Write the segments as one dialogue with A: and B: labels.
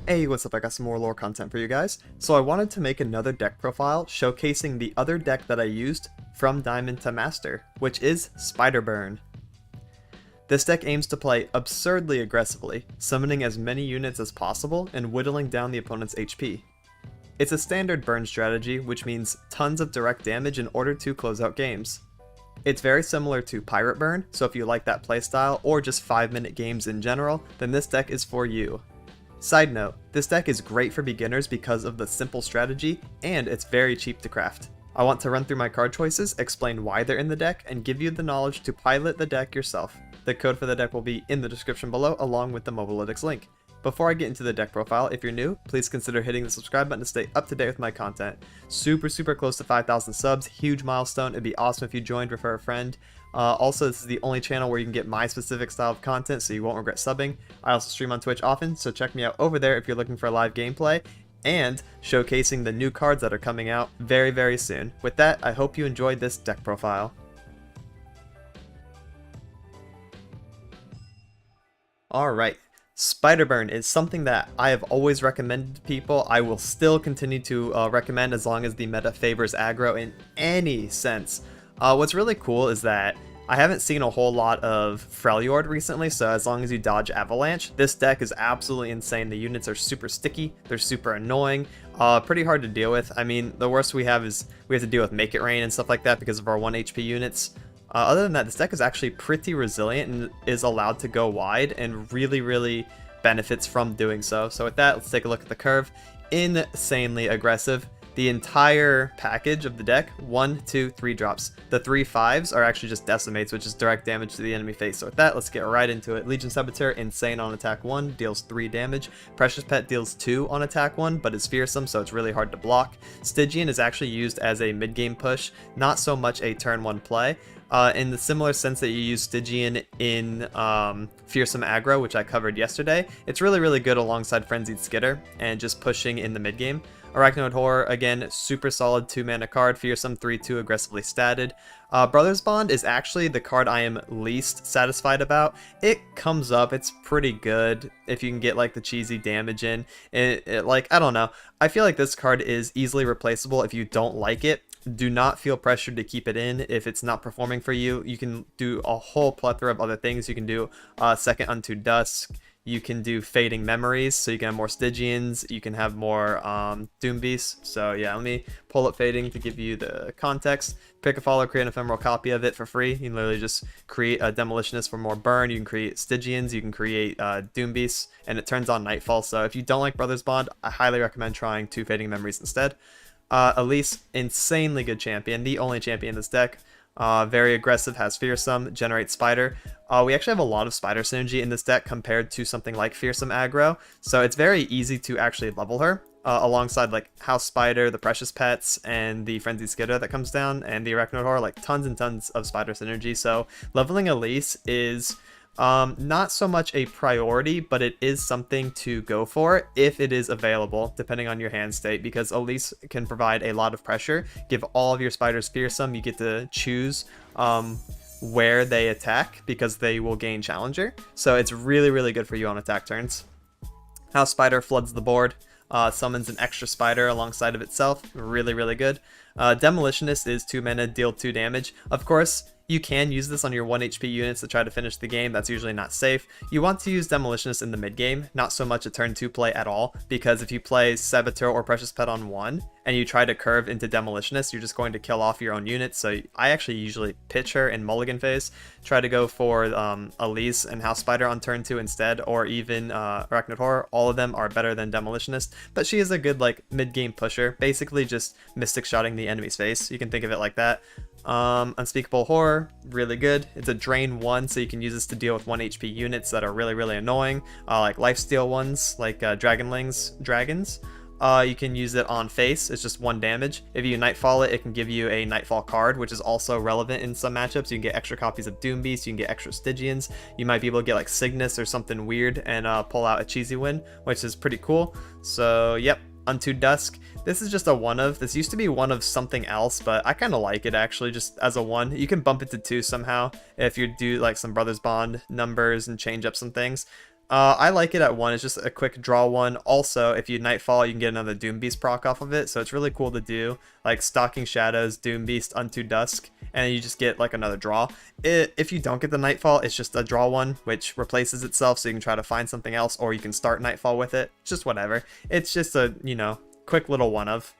A: Hey, what's up? I got some more lore content for you guys. So I wanted to make another deck profile showcasing the other deck that I used from Diamond to Master, which is Spiderburn. This deck aims to play absurdly aggressively, summoning as many units as possible and whittling down the opponent's HP. It's a standard burn strategy, which means tons of direct damage in order to close out games. It's very similar to Pirate Burn, so if you like that playstyle or just 5-minute games in general, then this deck is for you. Side note, this deck is great for beginners because of the simple strategy, and it's very cheap to craft. I want to run through my card choices, explain why they're in the deck, and give you the knowledge to pilot the deck yourself. The code for the deck will be in the description below, along with the Mobalytics link. Before I get into the deck profile, if you're new, please consider hitting the subscribe button to stay up to date with my content. Super close to 5,000 subs, huge milestone. It'd be awesome if you joined, refer a friend. Also, this is the only channel where you can get my specific style of content, so you won't regret subbing. I also stream on Twitch often, so check me out over there if you're looking for live gameplay, and showcasing the new cards that are coming out very soon. With that, I hope you enjoyed this deck profile. Alright. Spiderburn is something that I have always recommended to people. I will still continue to recommend as long as the meta favors aggro in any sense. What's really cool is that I haven't seen a whole lot of Freljord recently, so as long as you dodge Avalanche, this deck is absolutely insane. The units are super sticky, they're super annoying, pretty hard to deal with. I mean, the worst we have is we have to deal with Make It Rain and stuff like that because of our 1 HP units. Other than that, this deck is actually pretty resilient and is allowed to go wide and really benefits from doing so. So with that, let's take a look at the curve. Insanely aggressive. The entire package of the deck, 1, 2, 3 drops. The 3 5s are actually just decimates, which is direct damage to the enemy face. So with that, let's get right into it. Legion Saboteur, insane on attack 1, deals 3 damage. Precious Pet deals 2 on attack 1, but is fearsome, so it's really hard to block. Stygian is actually used as a mid-game push, not so much a turn 1 play. In the similar sense that you use Stygian in Fearsome Aggro, which I covered yesterday, it's really good alongside Frenzied Skitter and just pushing in the mid-game. Arachnoid Horror, again, super solid 2-mana card, fearsome 3/2 aggressively statted. Brothers Bond is actually the card I am least satisfied about. It comes up, it's pretty good if you can get like the cheesy damage in. Like, I don't know. I feel like this card is easily replaceable if you don't like it. Do not feel pressured to keep it in if it's not performing for you. You can do a whole plethora of other things. You can do Second Unto Dusk. You can do Fading Memories, so you can have more Stygians. You can have more Doom Beasts. So yeah, let me pull up Fading to give you the context. Pick a follow, create an ephemeral copy of it for free. You can literally just create a Demolitionist for more burn. You can create Stygians. You can create Doom Beasts, and it turns on Nightfall. So if you don't like Brothers Bond, I highly recommend trying 2 Fading Memories instead. Elise, insanely good champion, the only champion in this deck. Very aggressive, has fearsome, generates spider. We actually have a lot of spider synergy in this deck compared to something like fearsome aggro, so it's very easy to actually level her alongside like House Spider, the Precious Pets, and the Frenzied Skitter that comes down, and the Arachnoid Horror, like tons and tons of spider synergy. So leveling Elise is not so much a priority, but it is something to go for if it is available, depending on your hand state, because Elise can provide a lot of pressure. Give all of your spiders fearsome. You get to choose where they attack because they will gain Challenger. So it's really good for you on attack turns. House Spider floods the board. Summons an extra spider alongside of itself. Really good. Demolitionist is 2 mana, deal 2 damage. Of course, you can use this on your 1 HP units to try to finish the game. That's usually not safe. You want to use Demolitionist in the mid game, not so much a turn 2 play at all, because if you play Saboteur or Precious Pet on 1 and you try to curve into Demolitionist, you're just going to kill off your own units. So I actually usually pitch her in Mulligan phase, try to go for Elise and House Spider on turn 2 instead, or even Arachnoid Horror. All of them are better than Demolitionist, but she is a good like mid game pusher, basically just Mystic Shotting the enemy's face. You can think of it like that. Unspeakable Horror, really good. It's a drain 1, so you can use this to deal with 1 HP units that are really annoying, like lifesteal ones, like dragons. You can use it on face, it's just 1 damage. If you Nightfall it, it can give you a Nightfall card, which is also relevant in some matchups. You can get extra copies of Doom Beast, you can get extra Stygians. You might be able to get like Cygnus or something weird and pull out a cheesy win, which is pretty cool. So yep. Unto Dusk. This is just a 1 of. This used to be 1 of something else, but I kind of like it actually just as a 1. You can bump it to 2 somehow if you do like some Brothers Bond numbers and change up some things. I like it at 1. It's just a quick draw one. Also, if you Nightfall, you can get another Doom Beast proc off of it, so it's really cool to do. Like Stalking Shadows, Doom Beast, Unto Dusk, and you just get like another draw. If you don't get the Nightfall, it's just a draw one, which replaces itself, so you can try to find something else, or you can start Nightfall with it. Just whatever. It's just a, you know, quick little one of.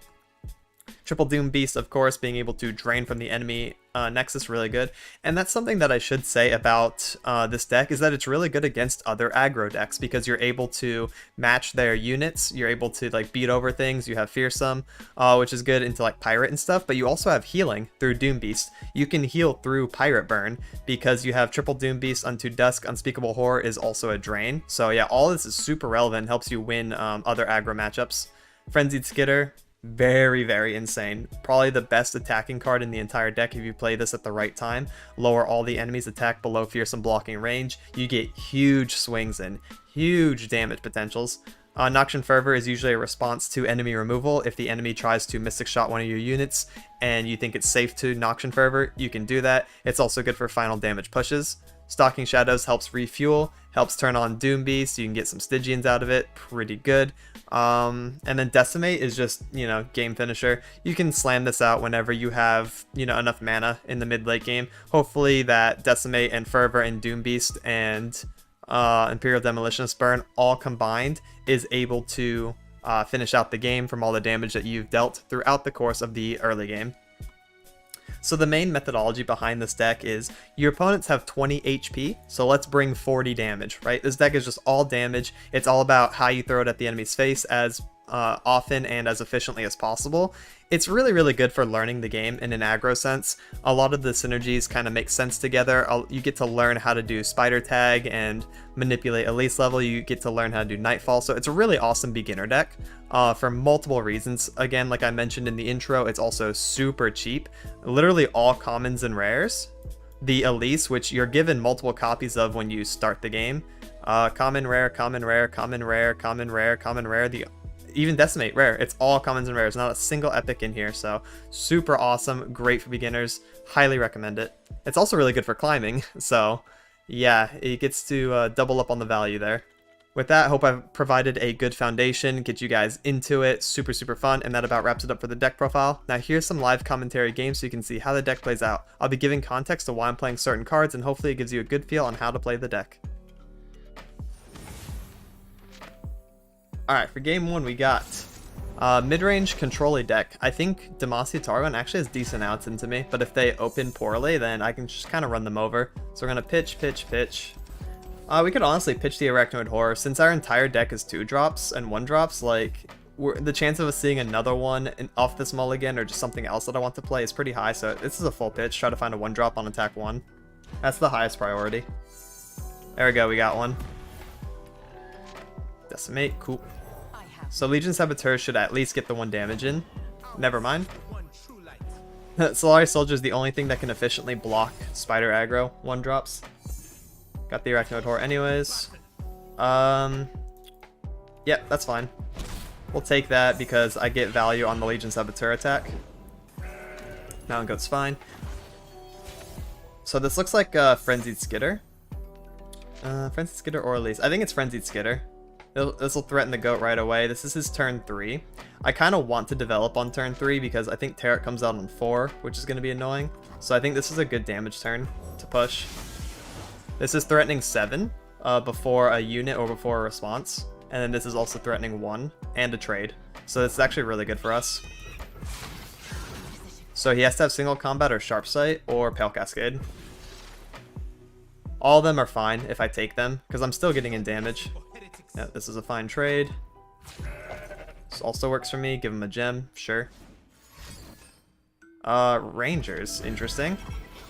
A: Triple Doom Beast, of course, being able to drain from the enemy Nexus, really good. And that's something that I should say about this deck, is that it's really good against other aggro decks, because you're able to match their units, you're able to like beat over things. You have Fearsome, which is good into like Pirate and stuff, but you also have healing through Doom Beast. You can heal through Pirate Burn, because you have Triple Doom Beast, Unto Dusk, Unspeakable Horror is also a drain. So yeah, all this is super relevant, helps you win other aggro matchups. Frenzied Skitter, very, very insane. Probably the best attacking card in the entire deck if you play this at the right time. Lower all the enemies' attack below Fearsome blocking range. You get huge swings and huge damage potentials. Noxian Fervor is usually a response to enemy removal. If the enemy tries to Mystic Shot one of your units and you think it's safe to Noxian Fervor, you can do that. It's also good for final damage pushes. Stalking Shadows helps refuel, helps turn on Doom Beast, so you can get some Stygians out of it, pretty good. And then Decimate is just, you know, game finisher. You can slam this out whenever you have, you know, enough mana in the mid-late game. Hopefully that Decimate and Fervor and Doom Beast and Imperial Demolitionist Burn all combined is able to finish out the game from all the damage that you've dealt throughout the course of the early game. So the main methodology behind this deck is your opponents have 20 HP, so let's bring 40 damage, right? This deck is just all damage. It's all about how you throw it at the enemy's face as often and as efficiently as possible. It's really, really good for learning the game in an aggro sense. A lot of the synergies kind of make sense together. You get to learn how to do Spider Tag and manipulate Elise level. You get to learn how to do Nightfall. So it's a really awesome beginner deck for multiple reasons. Again, like I mentioned in the intro, it's also super cheap. Literally all commons and rares. The Elise, which you're given multiple copies of when you start the game. Common, rare, common, rare, common, rare, common, rare, common, rare. Even Decimate, rare. It's all commons and rares, not a single epic in here, so super awesome, great for beginners, highly recommend it. It's also really good for climbing, so yeah, it gets to double up on the value there. With that, I hope I've provided a good foundation, get you guys into it, super, super fun, and that about wraps it up for the deck profile. Now here's some live commentary games so you can see how the deck plays out. I'll be giving context to why I'm playing certain cards, and hopefully it gives you a good feel on how to play the deck. Alright, for game 1 we got mid-range control-y deck. I think Demacia Targon actually has decent outs into me, but if they open poorly, then I can just kind of run them over. So we're going to pitch, pitch, pitch. We could honestly pitch the Arachnoid Horror. Since our entire deck is 2-drops and 1-drops, like, the chance of us seeing another one off this mulligan or just something else that I want to play is pretty high, so this is a full pitch. Try to find a 1-drop on attack 1. That's the highest priority. There we go, we got one. Decimate, cool. So Legion Saboteur should at least get the 1 damage in. Never mind. Solari Soldier is the only thing that can efficiently block Spider aggro 1-drops. Got the Arachnoid Horror anyways. Yep, that's fine. We'll take that because I get value on the Legion Saboteur attack. Mountain Goat's fine. So this looks like Frenzied Skitter. Frenzied Skitter or Elise. I think it's Frenzied Skitter. This will threaten the goat right away. This is his turn 3. I kind of want to develop on turn 3 because I think Tarot comes out on 4, which is going to be annoying. So I think this is a good damage turn to push. This is threatening 7 before a unit or before a response. And then this is also threatening 1 and a trade. So this is actually really good for us. So he has to have single combat or sharp sight or Pale Cascade. All of them are fine if I take them because I'm still getting in damage. Yeah, this is a fine trade. This also works for me. Give him a gem, sure. Rangers, interesting.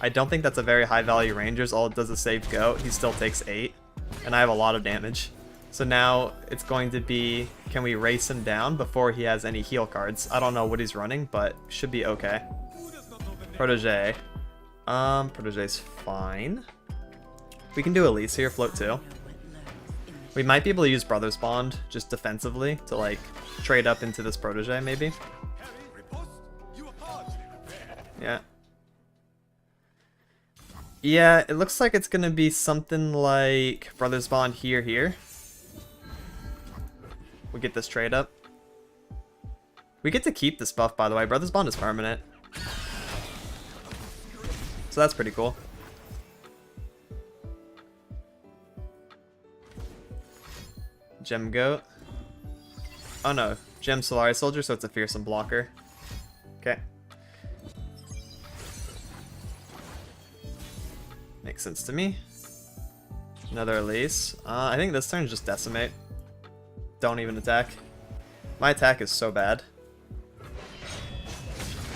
A: I don't think that's a very high value Rangers. All it does is save goat. He still takes 8, and I have a lot of damage. So now it's going to be, can we race him down before he has any heal cards? I don't know what he's running, but should be okay. Protege. Protege's fine. We can do Elise here, float 2. We might be able to use Brothers Bond just defensively to like trade up into this Protege maybe. Yeah. Yeah, it looks like it's gonna be something like Brothers Bond here. we get this trade up. We get to keep this buff, by the way. Brother's Bond is permanent. So that's pretty cool. Gem Goat. Oh no, Gem Solari Soldier, so it's a Fearsome blocker. Okay. Makes sense to me. Another Elise. I think this turn is just Decimate. Don't even attack. My attack is so bad.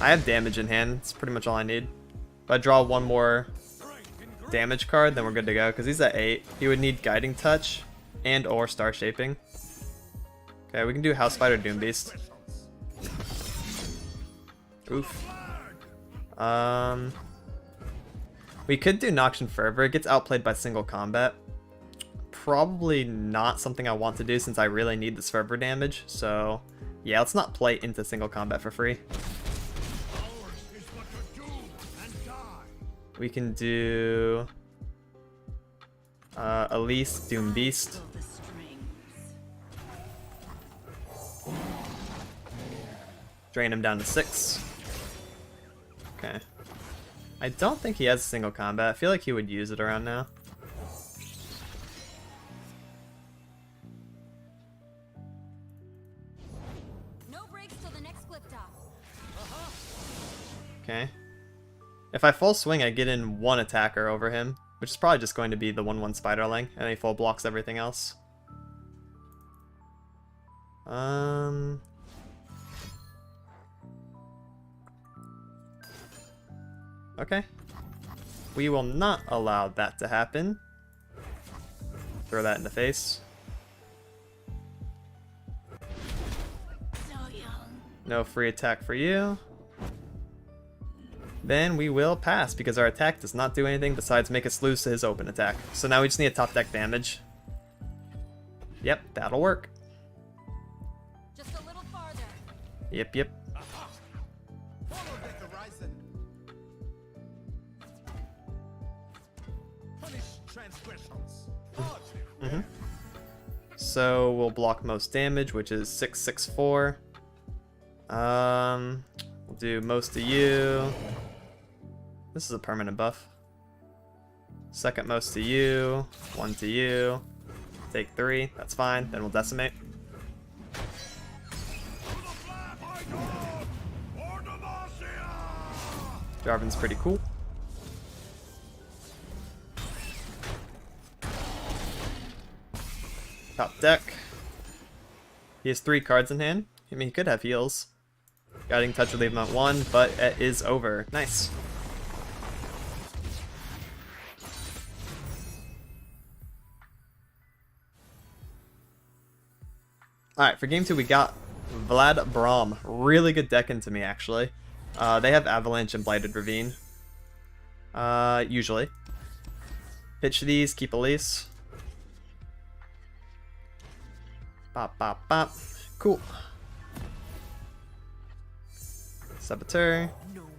A: I have damage in hand. It's pretty much all I need. If I draw one more damage card, then we're good to go. Because he's at 8. He would need Guiding Touch and or Star Shaping. Okay, we can do House Spider Doom Beast. Oof. We could do Noxian Fervor. It gets outplayed by single combat. Probably not something I want to do since I really need this Fervor damage. So, yeah, let's not play into single combat for free. We can do Elise, Doom Beast. Drain him down to 6. Okay. I don't think he has single combat. I feel like he would use it around now.
B: No breaks till the next cliff top.
A: Okay. If I full swing, I get in one attacker over him, which is probably just going to be the 1/1 Spiderling, and he full blocks everything else. Okay. We will not allow that to happen. Throw that in the face. No free attack for you. Then we will pass because our attack does not do anything besides make us lose to his open attack. So now we just need a top deck damage. Yep, that'll work.
B: Just a little farther.
A: Yep, yep. So we'll block most damage, which is 664. We'll do most to you. This is a permanent buff. Second most to you, 1 to you. Take 3, that's fine. Then we'll decimate. Jarvan's pretty cool. Top deck. He has 3 cards in hand. I mean, he could have heals. Guiding Touch would leave him at 1, but it is over. Nice. Alright, for game 2 we got Vlad Braum. Really good deck into me, actually. They have Avalanche and Blighted Ravine. Usually. Pitch these, keep Elise. Bop, bop, bop. Cool. Saboteur.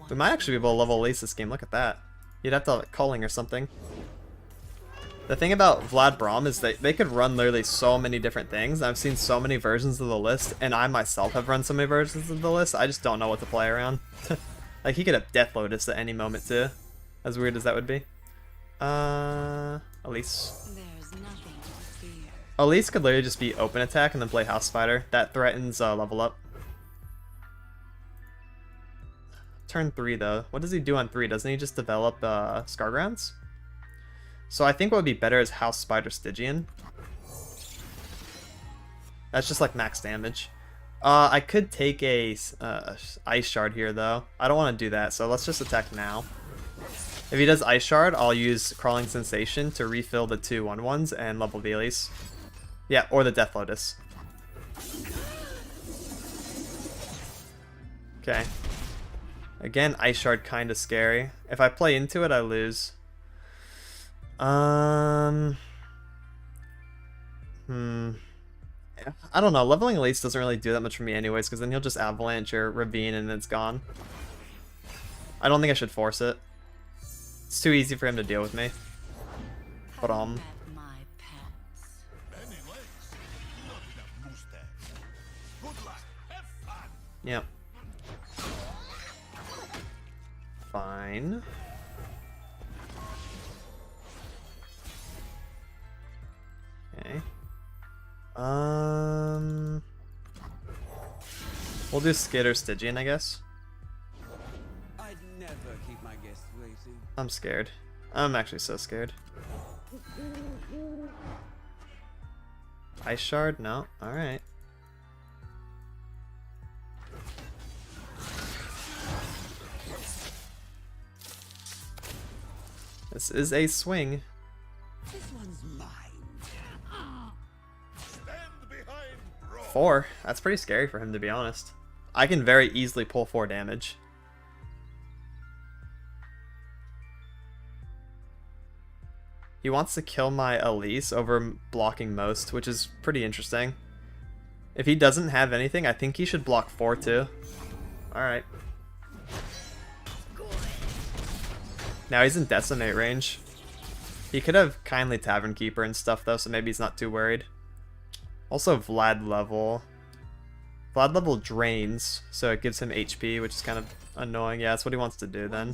A: We might actually be able to level Elise this game. Look at that. You'd have to have like, culling or something. The thing about Vlad Braum is that they could run literally so many different things. I've seen so many versions of the list, and I myself have run so many versions of the list, I just don't know what to play around. Like, he could have Death Lotus at any moment, too. As weird as that would be. Elise.
B: There's nothing to fear.
A: Elise could literally just be open attack and then play House Spider. That threatens level up. Turn 3, though. What does he do on 3? Doesn't he just develop Scargrounds? So I think what would be better is House Spider Stygian. That's just like max damage. I could take a Ice Shard here though. I don't want to do that, so let's just attack now. If he does Ice Shard, I'll use Crawling Sensation to refill the 2 1/1s and level the Elise. Yeah, or the Death Lotus. Okay. Again, Ice Shard kind of scary. If I play into it, I lose. I don't know. Leveling Elise doesn't really do that much for me anyways, because then he'll just Avalanche or Ravine and it's gone. I don't think I should force it. It's too easy for him to deal with me. But Yep. Fine. Okay. We'll do Skitter Stygian, I guess.
C: I'd never keep my guests waiting.
A: I'm scared. I'm actually so scared. Ice Shard? No. Alright. This is a swing.
C: This one's mine.
A: 4. That's pretty scary for him, to be honest. I can very easily pull 4 damage. He wants to kill my Elise over blocking most, which is pretty interesting. If he doesn't have anything, I think he should block 4 too. Alright. Now he's in Decimate range. He could have Kindly Tavern Keeper and stuff though, so maybe he's not too worried. Also Vlad level. Vlad level drains, so it gives him HP, which is kind of annoying. Yeah, that's what he wants to do then.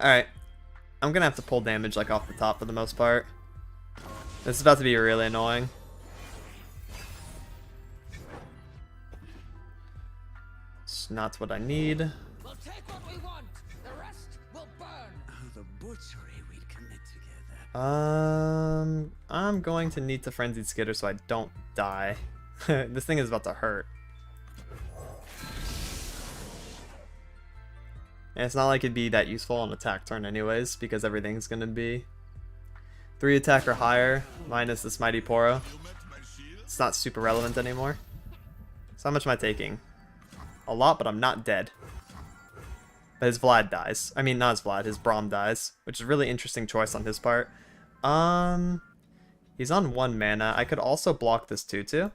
A: Alright. I'm gonna have to pull damage like off the top for the most part. This is about to be really annoying. It's not what I need.
C: We'll take what we want. The rest will burn. Oh, the butchery we'd commit together.
A: I'm going to need to Frenzied Skitter so I don't die. This thing is about to hurt. And it's not like it'd be that useful on attack turn anyways, because everything's gonna be 3 attack or higher, minus this Mighty Poro. It's not super relevant anymore. So how much am I taking? A lot, but I'm not dead. But his Vlad dies. I mean, not his Vlad, his Braum dies, which is a really interesting choice on his part. He's on 1 mana. I could also block this 2/2.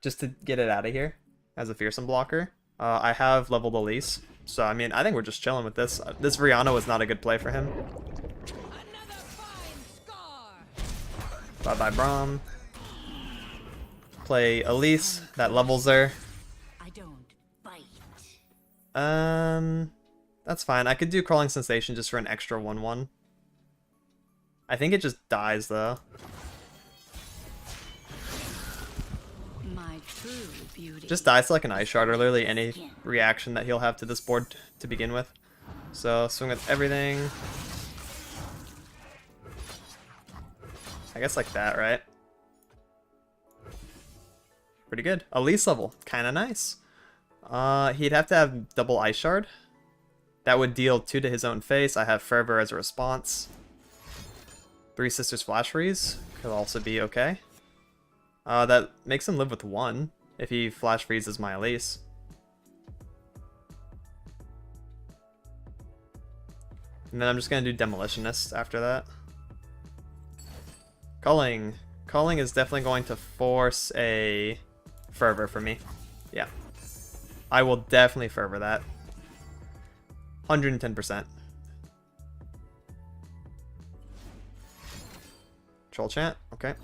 A: Just to get it out of here as a Fearsome blocker. I have leveled Elise, so I mean, I think we're just chilling with this. This Rihanna was not a good play for him.
B: Another fine scar.
A: Bye-bye, Braum. Play Elise, that levels her.
B: I don't bite.
A: That's fine. I could do Crawling Sensation just for an extra 1/1. I think it just dies, though.
B: My true beauty.
A: Just dies to like an Ice Shard or literally any reaction that he'll have to this board to begin with. So, swing with everything. I guess like that, right? Pretty good. Elise level. Kind of nice. He'd have to have double Ice Shard. That would deal 2 to his own face. I have Fervor as a response. 3 Sisters Flash Freeze could also be okay. That makes him live with 1 if he Flash Freezes my Elise. And then I'm just going to do Demolitionist after that. Culling. Culling is definitely going to force a Fervor for me. Yeah. I will definitely Fervor that. 110%. Troll Chant, okay.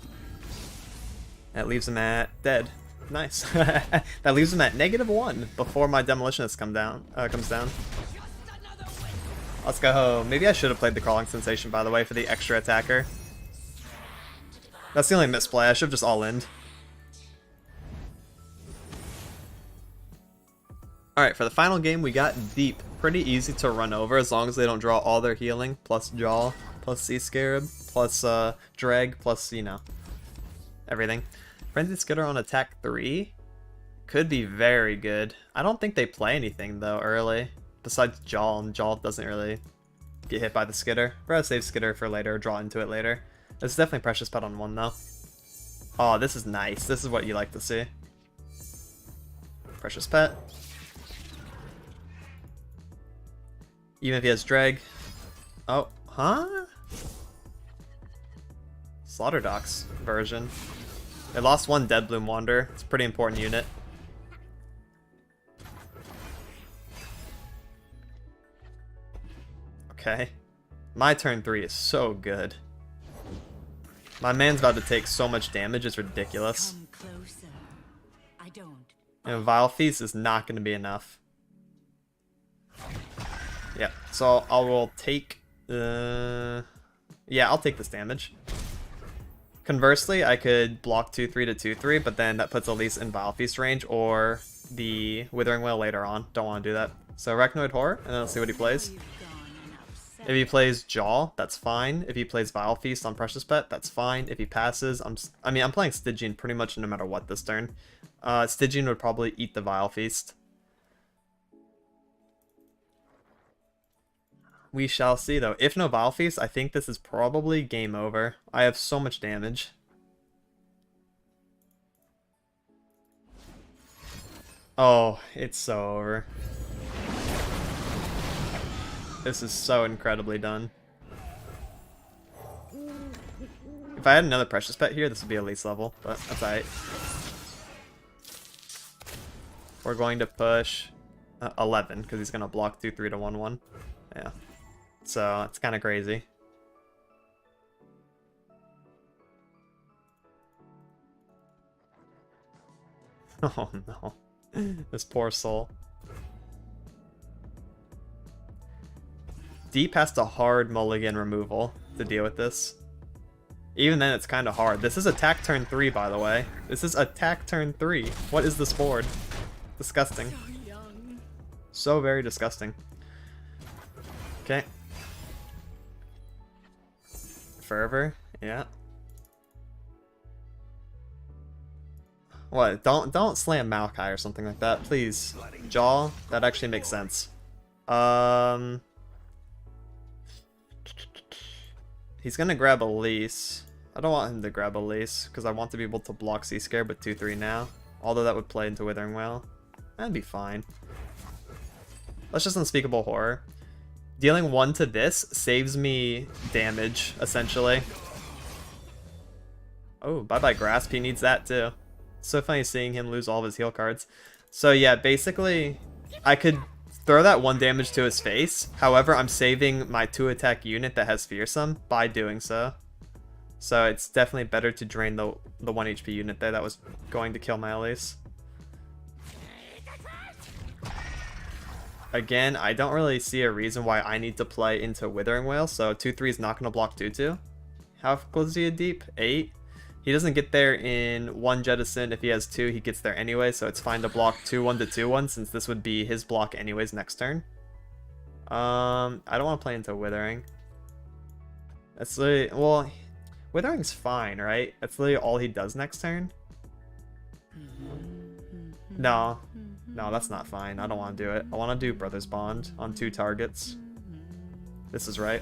A: That leaves him at dead. Nice. That leaves him at -1 before my Demolitionist comes down. Let's go. Maybe I should have played the Crawling Sensation, by the way, for the extra attacker. That's the only misplay. I should have just all-in'd. Alright, for the final game, we got Deep. Pretty easy to run over as long as they don't draw all their healing, plus Jaw, plus Sea Scarab, plus Dreg, plus, you know, everything. Frenzied Skitter on attack 3 could be very good. I don't think they play anything, though, early, besides Jaw, and Jaw doesn't really get hit by the Skitter. Rather save Skitter for later, or draw into it later. It's definitely Precious Pet on 1, though. Oh, this is nice. This is what you like to see. Precious Pet. Even if he has Dreg. Oh, huh? Slaughter Docks version. They lost 1 Deadbloom Wander. It's a pretty important unit. Okay. My turn 3 is so good. My man's about to take so much damage, it's ridiculous.
B: Come closer. I don't.
A: And Vile Feast is not going to be enough. Yeah, so I will take... yeah, I'll take this damage. Conversely, I could block 2-3 to 2-3, but then that puts Elise in Vile Feast range or the Withering Wail later on. Don't want to do that. So Arachnoid Horror, and then let's see what he plays.
B: You've gone and upset.
A: If he plays Jaw, that's fine. If he plays Vile Feast on Precious Pet, that's fine. If he passes, I'm playing Stygian pretty much no matter what this turn. Stygian would probably eat the Vile Feast. We shall see, though. If no Vile Feast, I think this is probably game over. I have so much damage. Oh, it's so over. This is so incredibly done. If I had another Precious Pet here, this would be Elise level, but that's alright. We're going to push 11, because he's going to block 2-3 to 1-1. Yeah. So, it's kind of crazy. Oh no. This poor soul. Deep has to hard mulligan removal to deal with this. Even then, it's kind of hard. This is attack turn 3, by the way. This is attack turn 3. What is this board? Disgusting. So very disgusting. Okay. Fervor, yeah. What? Don't slam Maokai or something like that, please. Jaw, that actually makes sense. He's gonna grab Elise. I don't want him to grab Elise because I want to be able to block Sea Scare with 2-3 now. Although that would play into Withering Wail. That'd be fine. Let's just Unspeakable Horror. Dealing 1 to this saves me damage, essentially. Oh, bye-bye Grasp. He needs that too. So funny seeing him lose all of his heal cards. So yeah, basically, I could throw that 1 damage to his face. However, I'm saving my 2-attack unit that has Fearsome by doing so. So it's definitely better to drain the 1 HP unit there that was going to kill my Elise. Again, I don't really see a reason why I need to play into Withering Wail, so 2-3 is not going to block 2-2. How close is he to deep? 8. He doesn't get there in 1 Jettison. If he has 2, he gets there anyway, so it's fine to block 2-1 to 2-1, since this would be his block anyways next turn. I don't want to play into Withering. That's literally... Well, Withering's fine, right? That's literally all he does next turn. No. No, that's not fine. I don't want to do it. I want to do Brother's Bond on 2 targets. This is right.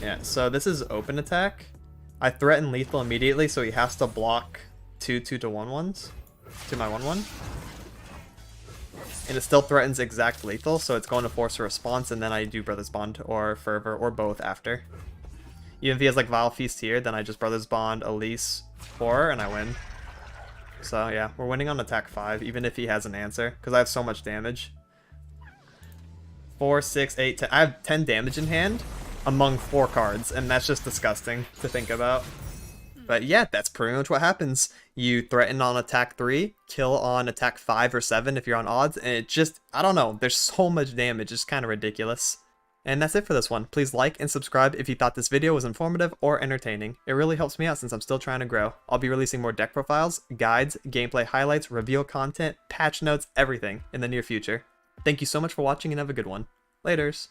A: Yeah, so this is open attack. I threaten lethal immediately, so he has to block 2 2 to 1-1s to my 1-1. And it still threatens exact lethal, so it's going to force a response, and then I do Brother's Bond or Fervor or both after. Even if he has like Vile Feast here, then I just Brother's Bond, Elise, Horror, and I win. So yeah, we're winning on attack 5, even if he has an answer, because I have so much damage. 4, 6, 8, 10. I have 10 damage in hand among 4 cards, and that's just disgusting to think about. But yeah, that's pretty much what happens. You threaten on attack 3, kill on attack 5 or 7 if you're on odds, and it just, I don't know, there's so much damage, it's kind of ridiculous. And that's it for this one. Please like and subscribe if you thought this video was informative or entertaining. It really helps me out since I'm still trying to grow. I'll be releasing more deck profiles, guides, gameplay highlights, reveal content, patch notes, everything in the near future. Thank you so much for watching and have a good one. Laters.